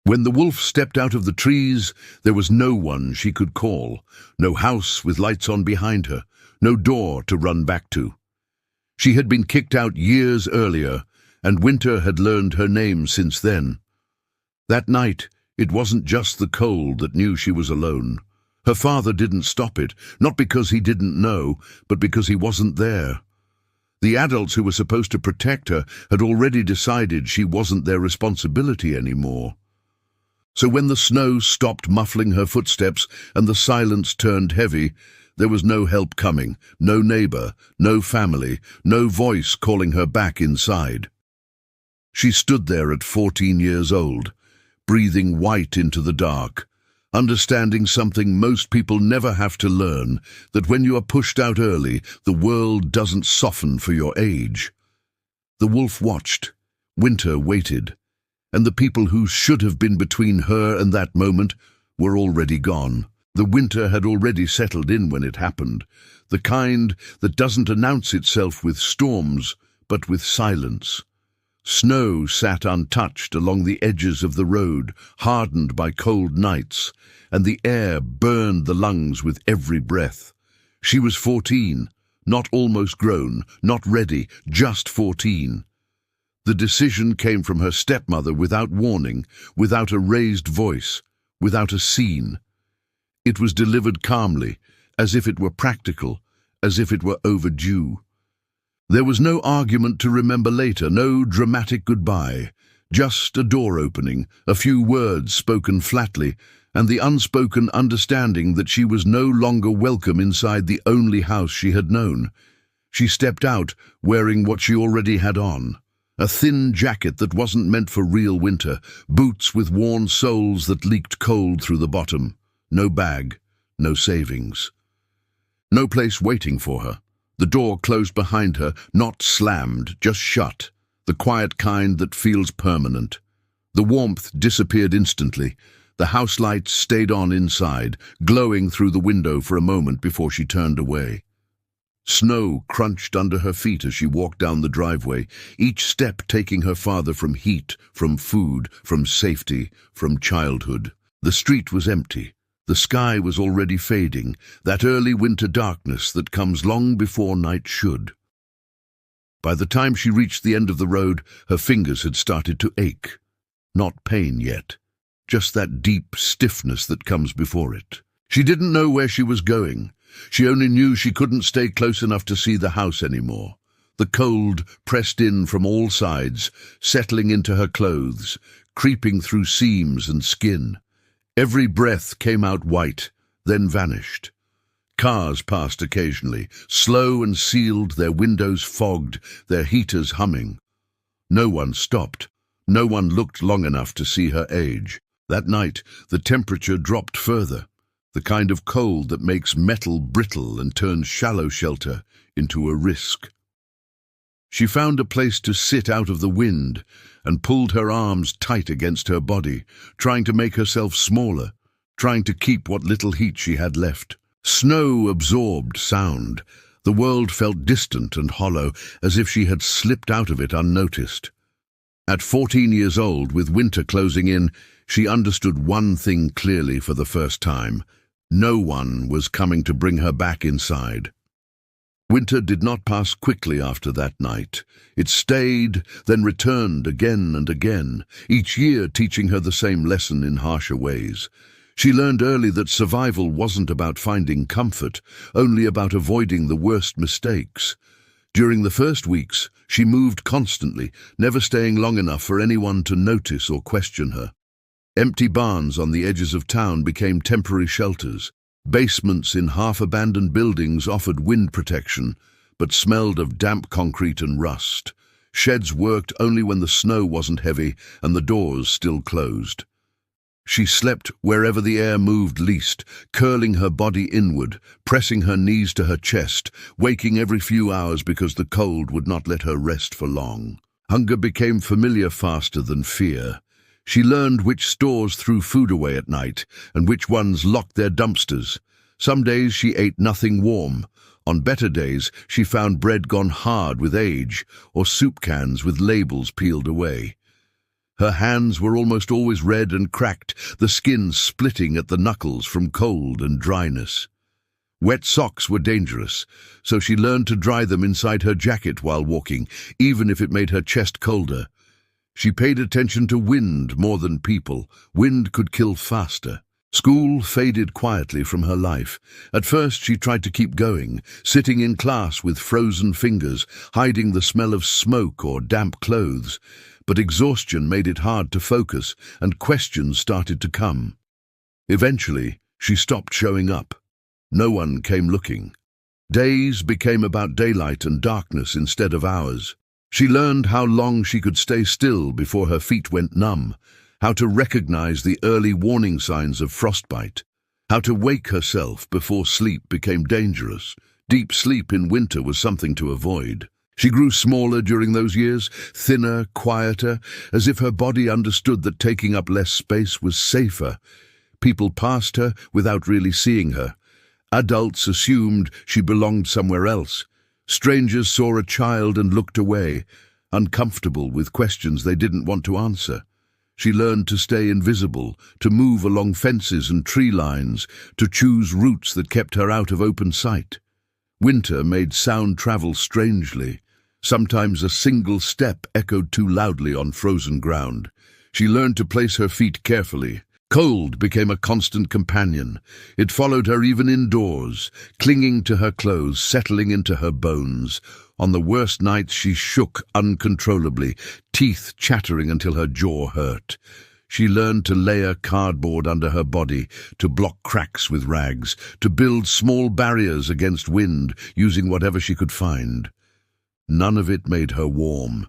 When the wolf stepped out of the trees, there was no one she could call, no house with lights on behind her, no door to run back to. She had been kicked out years earlier, and Winter had learned her name since then. That night, it wasn't just the cold that knew she was alone. Her father didn't stop it, not because he didn't know, but because he wasn't there. The adults who were supposed to protect her had already decided she wasn't their responsibility anymore. So when the snow stopped muffling her footsteps and the silence turned heavy, there was no help coming, no neighbor, no family, no voice calling her back inside. She stood there at 14 years old, breathing white into the dark, understanding something most people never have to learn, that when you are pushed out early, the world doesn't soften for your age. The wolf watched. Winter waited. And the people who should have been between her and that moment were already gone. The winter had already settled in when it happened, the kind that doesn't announce itself with storms, but with silence. Snow sat untouched along the edges of the road, hardened by cold nights, and the air burned the lungs with every breath. She was 14, not almost grown, not ready, just 14. The decision came from her stepmother without warning, without a raised voice, without a scene. It was delivered calmly, as if it were practical, as if it were overdue. There was no argument to remember later, no dramatic goodbye, just a door opening, a few words spoken flatly, and the unspoken understanding that she was no longer welcome inside the only house she had known. She stepped out, wearing what she already had on. A thin jacket that wasn't meant for real winter, boots with worn soles that leaked cold through the bottom. No bag, no savings. No place waiting for her. The door closed behind her, not slammed, just shut, the quiet kind that feels permanent. The warmth disappeared instantly. The house lights stayed on inside, glowing through the window for a moment before she turned away. Snow crunched under her feet as she walked down the driveway, each step taking her farther from heat, from food, from safety, from childhood. The street was empty. The sky was already fading, that early winter darkness that comes long before night should. By the time she reached the end of the road, her fingers had started to ache. Not pain yet, just that deep stiffness that comes before it. She didn't know where she was going. She only knew she couldn't stay close enough to see the house anymore. The cold pressed in from all sides, settling into her clothes, creeping through seams and skin. Every breath came out white, then vanished. Cars passed occasionally, slow and sealed, their windows fogged, their heaters humming. No one stopped. No one looked long enough to see her age. That night, the temperature dropped further, the kind of cold that makes metal brittle and turns shallow shelter into a risk. She found a place to sit out of the wind and pulled her arms tight against her body, trying to make herself smaller, trying to keep what little heat she had left. Snow absorbed sound. The world felt distant and hollow, as if she had slipped out of it unnoticed. At 14 years old, with winter closing in, she understood one thing clearly for the first time. No one was coming to bring her back inside. Winter did not pass quickly after that night. It stayed, then returned again and again, each year teaching her the same lesson in harsher ways. She learned early that survival wasn't about finding comfort, only about avoiding the worst mistakes. During the first weeks, she moved constantly, never staying long enough for anyone to notice or question her. Empty barns on the edges of town became temporary shelters. Basements in half-abandoned buildings offered wind protection, but smelled of damp concrete and rust. Sheds worked only when the snow wasn't heavy and the doors still closed. She slept wherever the air moved least, curling her body inward, pressing her knees to her chest, waking every few hours because the cold would not let her rest for long. Hunger became familiar faster than fear. She learned which stores threw food away at night and which ones locked their dumpsters. Some days she ate nothing warm. On better days, she found bread gone hard with age or soup cans with labels peeled away. Her hands were almost always red and cracked, the skin splitting at the knuckles from cold and dryness. Wet socks were dangerous, so she learned to dry them inside her jacket while walking, even if it made her chest colder. She paid attention to wind more than people. Wind could kill faster. School faded quietly from her life. At first she tried to keep going, sitting in class with frozen fingers, hiding the smell of smoke or damp clothes. But exhaustion made it hard to focus, and questions started to come. Eventually, she stopped showing up. No one came looking. Days became about daylight and darkness instead of hours. She learned how long she could stay still before her feet went numb, how to recognize the early warning signs of frostbite, how to wake herself before sleep became dangerous. Deep sleep in winter was something to avoid. She grew smaller during those years, thinner, quieter, as if her body understood that taking up less space was safer. People passed her without really seeing her. Adults assumed she belonged somewhere else. Strangers saw a child and looked away, uncomfortable with questions they didn't want to answer. She learned to stay invisible, to move along fences and tree lines, to choose routes that kept her out of open sight. Winter made sound travel strangely. Sometimes a single step echoed too loudly on frozen ground. She learned to place her feet carefully. Cold became a constant companion. It followed her even indoors, clinging to her clothes, settling into her bones. On the worst nights she shook uncontrollably, teeth chattering until her jaw hurt. She learned to layer cardboard under her body, to block cracks with rags, to build small barriers against wind, using whatever she could find. None of it made her warm.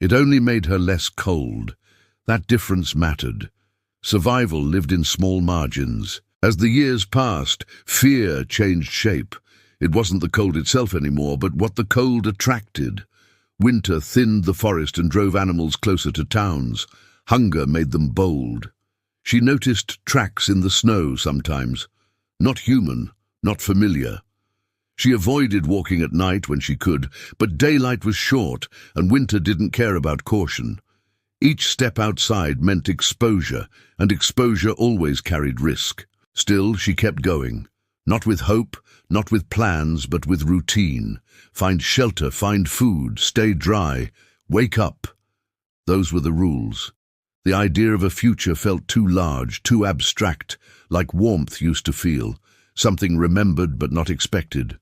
It only made her less cold. That difference mattered. Survival lived in small margins. As the years passed, fear changed shape. It wasn't the cold itself anymore, but what the cold attracted. Winter thinned the forest and drove animals closer to towns. Hunger made them bold. She noticed tracks in the snow sometimes. Not human, not familiar. She avoided walking at night when she could, but daylight was short, and winter didn't care about caution. Each step outside meant exposure, and exposure always carried risk. Still, she kept going. Not with hope, not with plans, but with routine. Find shelter, find food, stay dry, wake up. Those were the rules. The idea of a future felt too large, too abstract, like warmth used to feel, something remembered but not expected.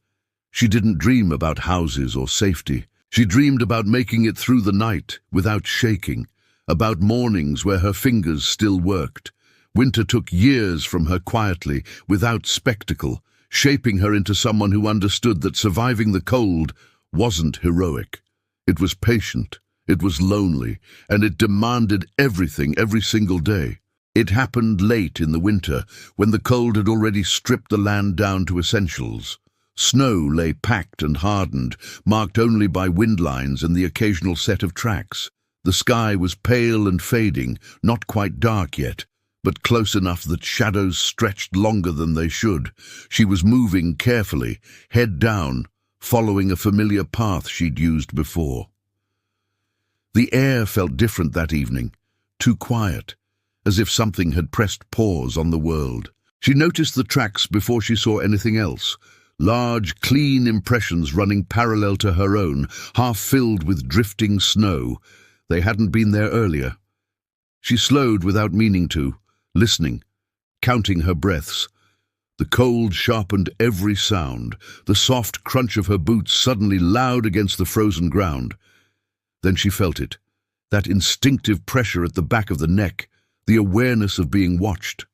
She didn't dream about houses or safety. She dreamed about making it through the night without shaking, about mornings where her fingers still worked. Winter took years from her quietly, without spectacle, shaping her into someone who understood that surviving the cold wasn't heroic. It was patient, it was lonely, and it demanded everything every single day. It happened late in the winter, when the cold had already stripped the land down to essentials. Snow lay packed and hardened, marked only by wind lines and the occasional set of tracks. The sky was pale and fading, not quite dark yet, but close enough that shadows stretched longer than they should. She was moving carefully, head down, following a familiar path she'd used before. The air felt different that evening, too quiet, as if something had pressed pause on the world. She noticed the tracks before she saw anything else. Large, clean impressions running parallel to her own, half filled with drifting snow. They hadn't been there earlier. She slowed without meaning to, listening, counting her breaths. The cold sharpened every sound, the soft crunch of her boots suddenly loud against the frozen ground. Then she felt it, that instinctive pressure at the back of the neck, the awareness of being watched.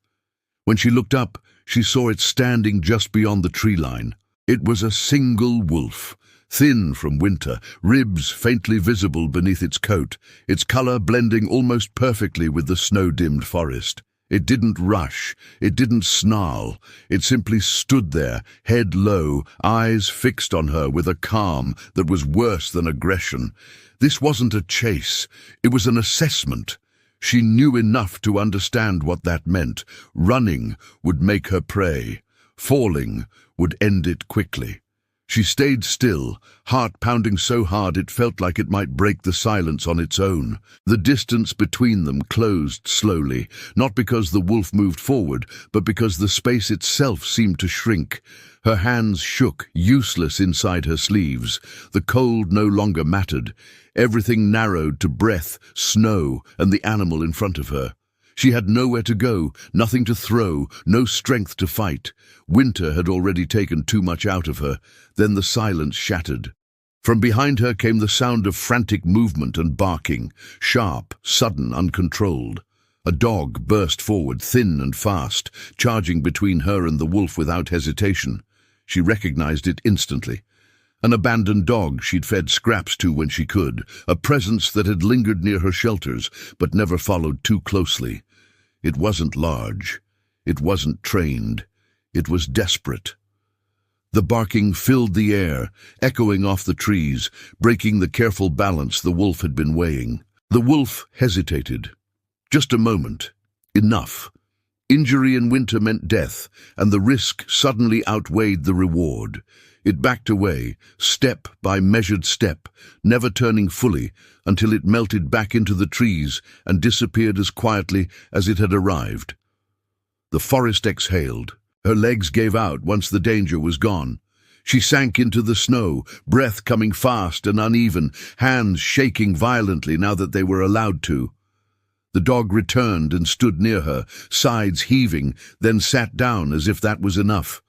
When she looked up, she saw it standing just beyond the tree line. It was a single wolf, thin from winter, ribs faintly visible beneath its coat, its color blending almost perfectly with the snow-dimmed forest. It didn't rush, it didn't snarl, it simply stood there, head low, eyes fixed on her with a calm that was worse than aggression. This wasn't a chase, it was an assessment. She knew enough to understand what that meant. Running would make her prey. Falling would end it quickly. She stayed still, heart pounding so hard it felt like it might break the silence on its own. The distance between them closed slowly, not because the wolf moved forward, but because the space itself seemed to shrink. Her hands shook, useless inside her sleeves. The cold no longer mattered. Everything narrowed to breath, snow, and the animal in front of her. She had nowhere to go, nothing to throw, no strength to fight. Winter had already taken too much out of her. Then the silence shattered. From behind her came the sound of frantic movement and barking, sharp, sudden, uncontrolled. A dog burst forward, thin and fast, charging between her and the wolf without hesitation. She recognized it instantly. An abandoned dog she'd fed scraps to when she could, a presence that had lingered near her shelters but never followed too closely. It wasn't large. It wasn't trained. It was desperate. The barking filled the air, echoing off the trees, breaking the careful balance the wolf had been weighing. The wolf hesitated. Just a moment. Enough. Injury in winter meant death, and the risk suddenly outweighed the reward. It backed away, step by measured step, never turning fully, until it melted back into the trees and disappeared as quietly as it had arrived. The forest exhaled. Her legs gave out once the danger was gone. She sank into the snow, breath coming fast and uneven, hands shaking violently now that they were allowed to. The dog returned and stood near her, sides heaving, then sat down as if that was enough.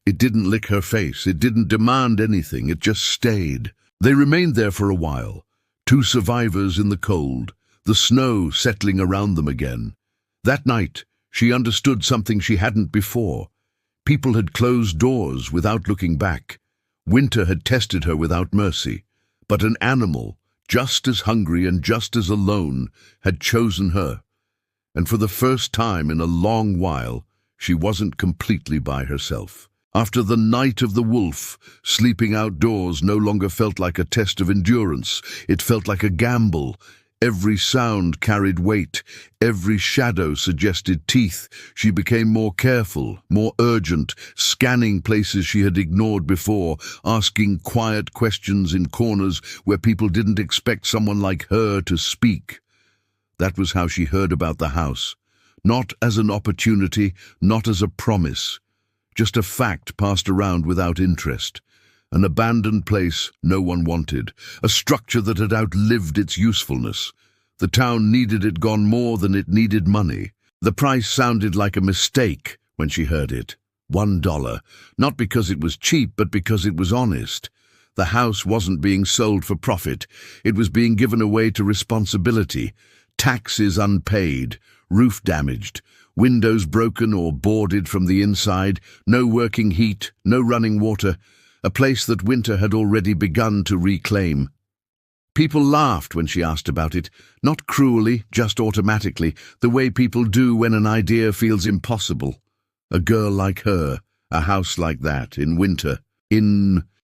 It didn't lick her face, it didn't demand anything, it just stayed. They remained there for a while, two survivors in the cold, the snow settling around them again. That night, she understood something she hadn't before. People had closed doors without looking back. Winter had tested her without mercy. But an animal, just as hungry and just as alone, had chosen her. And for the first time in a long while, she wasn't completely by herself. After the night of the wolf, sleeping outdoors no longer felt like a test of endurance. It felt like a gamble. Every sound carried weight. Every shadow suggested teeth. She became more careful, more urgent, scanning places she had ignored before, asking quiet questions in corners where people didn't expect someone like her to speak. That was how she heard about the house. Not as an opportunity, not as a promise. Just a fact passed around without interest. An abandoned place no one wanted. A structure that had outlived its usefulness. The town needed it gone more than it needed money. The price sounded like a mistake when she heard it. $1. Not because it was cheap, but because it was honest. The house wasn't being sold for profit. It was being given away to responsibility. Taxes unpaid. Roof damaged. Windows broken or boarded from the inside, no working heat, no running water, a place that winter had already begun to reclaim. People laughed when she asked about it, not cruelly, just automatically, the way people do when an idea feels impossible. A girl like her, a house like that, in winter,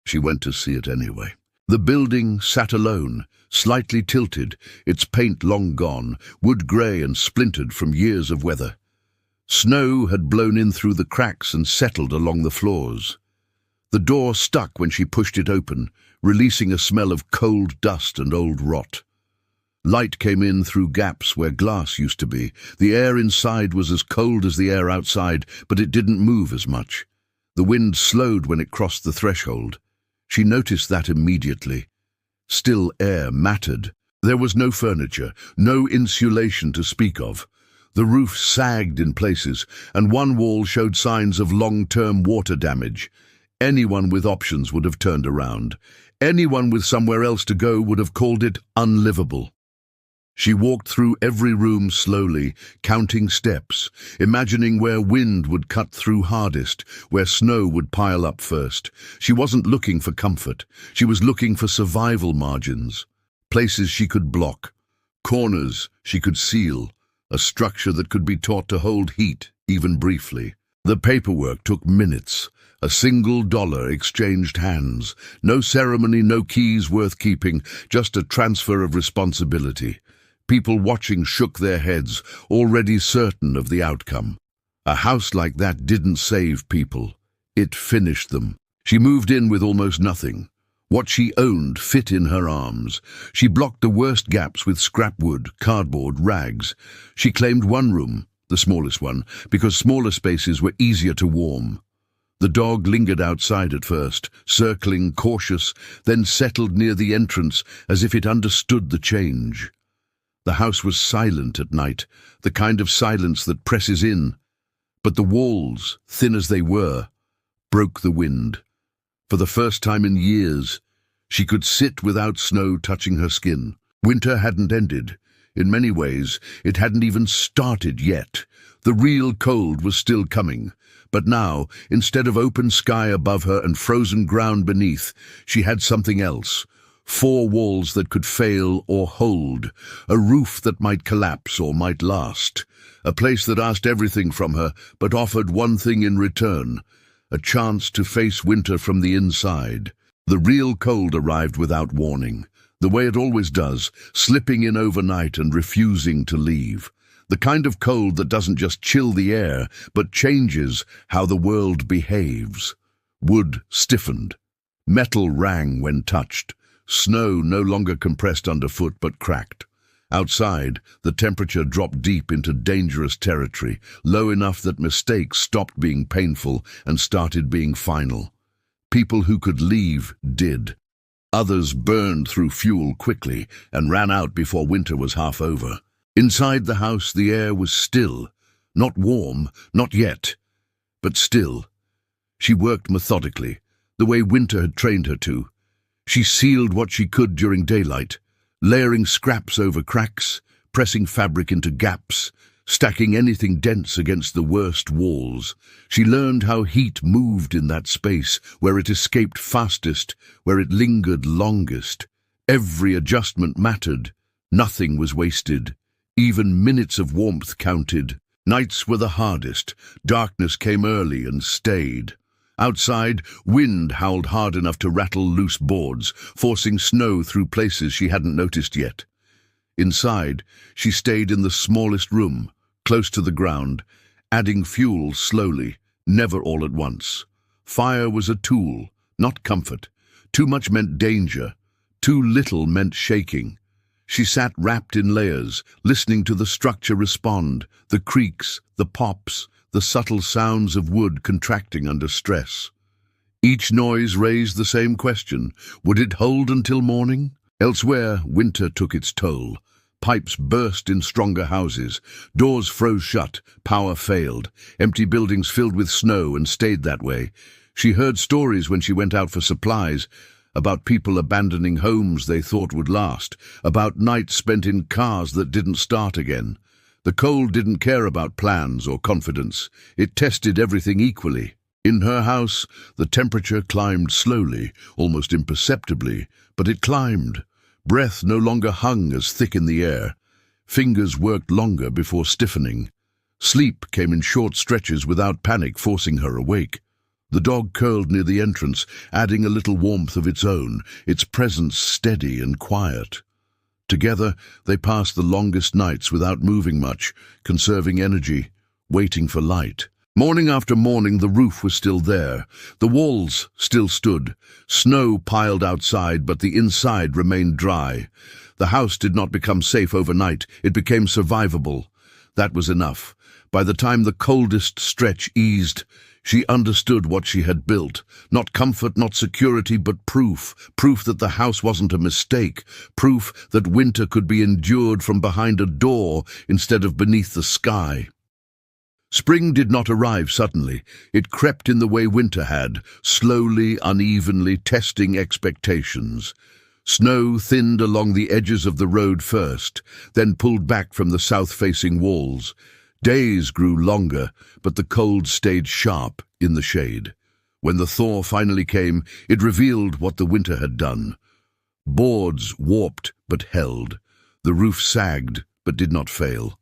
she went to see it anyway. The building sat alone, slightly tilted, its paint long gone, wood grey and splintered from years of weather. Snow had blown in through the cracks and settled along the floors. The door stuck when she pushed it open, releasing a smell of cold dust and old rot. Light came in through gaps where glass used to be. The air inside was as cold as the air outside, but it didn't move as much. The wind slowed when it crossed the threshold. She noticed that immediately. Still air mattered. There was no furniture, no insulation to speak of. The roof sagged in places, and one wall showed signs of long-term water damage. Anyone with options would have turned around. Anyone with somewhere else to go would have called it unlivable. She walked through every room slowly, counting steps, imagining where wind would cut through hardest, where snow would pile up first. She wasn't looking for comfort. She was looking for survival margins, places she could block, corners she could seal, a structure that could be taught to hold heat, even briefly. The paperwork took minutes. A single dollar exchanged hands. No ceremony, no keys worth keeping, just a transfer of responsibility. People watching shook their heads, already certain of the outcome. A house like that didn't save people. It finished them. She moved in with almost nothing. What she owned fit in her arms. She blocked the worst gaps with scrap wood, cardboard, rags. She claimed one room, the smallest one, because smaller spaces were easier to warm. The dog lingered outside at first, circling, cautious, then settled near the entrance as if it understood the change. The house was silent at night, the kind of silence that presses in. But the walls, thin as they were, broke the wind. For the first time in years, she could sit without snow touching her skin. Winter hadn't ended. In many ways, it hadn't even started yet. The real cold was still coming. But now, instead of open sky above her and frozen ground beneath, she had something else. 4 walls that could fail or hold. A roof that might collapse or might last. A place that asked everything from her, but offered one thing in return. A chance to face winter from the inside. The real cold arrived without warning, the way it always does, slipping in overnight and refusing to leave. The kind of cold that doesn't just chill the air, but changes how the world behaves. Wood stiffened. Metal rang when touched. Snow no longer compressed underfoot but cracked. Outside, the temperature dropped deep into dangerous territory, low enough that mistakes stopped being painful and started being final. People who could leave did. Others burned through fuel quickly and ran out before winter was half over. Inside the house, the air was still. Not warm, not yet, but still. She worked methodically, the way winter had trained her to. She sealed what she could during daylight, layering scraps over cracks, pressing fabric into gaps, stacking anything dense against the worst walls. She learned how heat moved in that space, where it escaped fastest, where it lingered longest. Every adjustment mattered. Nothing was wasted. Even minutes of warmth counted. Nights were the hardest. Darkness came early and stayed. Outside, wind howled hard enough to rattle loose boards, forcing snow through places she hadn't noticed yet. Inside, she stayed in the smallest room, close to the ground, adding fuel slowly, never all at once. Fire was a tool, not comfort. Too much meant danger. Too little meant shaking. She sat wrapped in layers, listening to the structure respond, the creaks, the pops, the subtle sounds of wood contracting under stress. Each noise raised the same question. Would it hold until morning? Elsewhere, winter took its toll. Pipes burst in stronger houses. Doors froze shut. Power failed. Empty buildings filled with snow and stayed that way. She heard stories when she went out for supplies, about people abandoning homes they thought would last, about nights spent in cars that didn't start again. The cold didn't care about plans or confidence. It tested everything equally. In her house, the temperature climbed slowly, almost imperceptibly, but it climbed. Breath no longer hung as thick in the air. Fingers worked longer before stiffening. Sleep came in short stretches without panic forcing her awake. The dog curled near the entrance, adding a little warmth of its own, its presence steady and quiet. Together, they passed the longest nights without moving much, conserving energy, waiting for light. Morning after morning, the roof was still there. The walls still stood. Snow piled outside, but the inside remained dry. The house did not become safe overnight. It became survivable. That was enough. By the time the coldest stretch eased, she understood what she had built. Not comfort, not security, but proof. Proof that the house wasn't a mistake. Proof that winter could be endured from behind a door instead of beneath the sky. Spring did not arrive suddenly. It crept in the way winter had, slowly, unevenly, testing expectations. Snow thinned along the edges of the road first, then pulled back from the south-facing walls. Days grew longer, but the cold stayed sharp in the shade. When the thaw finally came, it revealed what the winter had done. Boards warped but held. The roof sagged but did not fail.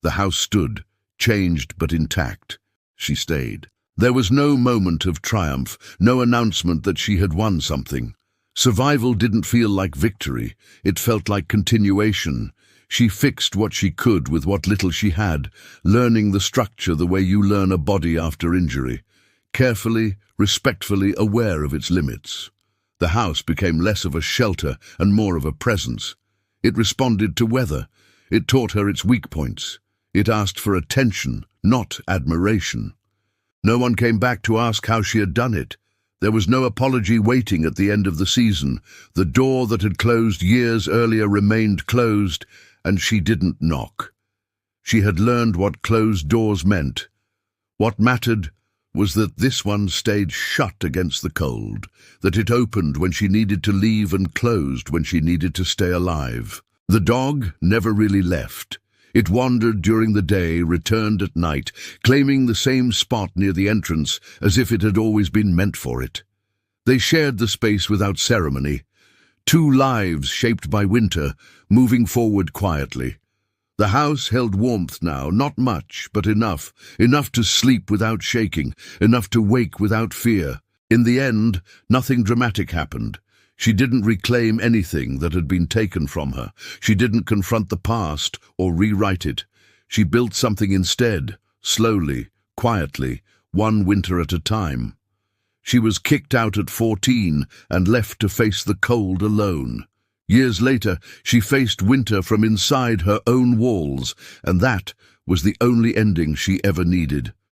The house stood, changed but intact. She stayed. There was no moment of triumph, no announcement that she had won something. Survival didn't feel like victory. It felt like continuation. She fixed what she could with what little she had, learning the structure the way you learn a body after injury. carefully, respectfully aware of its limits. The house became less of a shelter and more of a presence. It responded to weather. It taught her its weak points. It asked for attention, not admiration. No one came back to ask how she had done it. There was no apology waiting at the end of the season. The door that had closed years earlier remained closed, and she didn't knock. She had learned what closed doors meant. What mattered was that this one stayed shut against the cold, that it opened when she needed to leave and closed when she needed to stay alive. The dog never really left. It wandered during the day, returned at night, claiming the same spot near the entrance as if it had always been meant for it. They shared the space without ceremony. Two lives shaped by winter, moving forward quietly. The house held warmth now, not much, but enough to sleep without shaking, enough to wake without fear. In the end, nothing dramatic happened. She didn't reclaim anything that had been taken from her. She didn't confront the past or rewrite it. She built something instead, slowly, quietly, one winter at a time. She was kicked out at 14 and left to face the cold alone. Years later, she faced winter from inside her own walls, and that was the only ending she ever needed.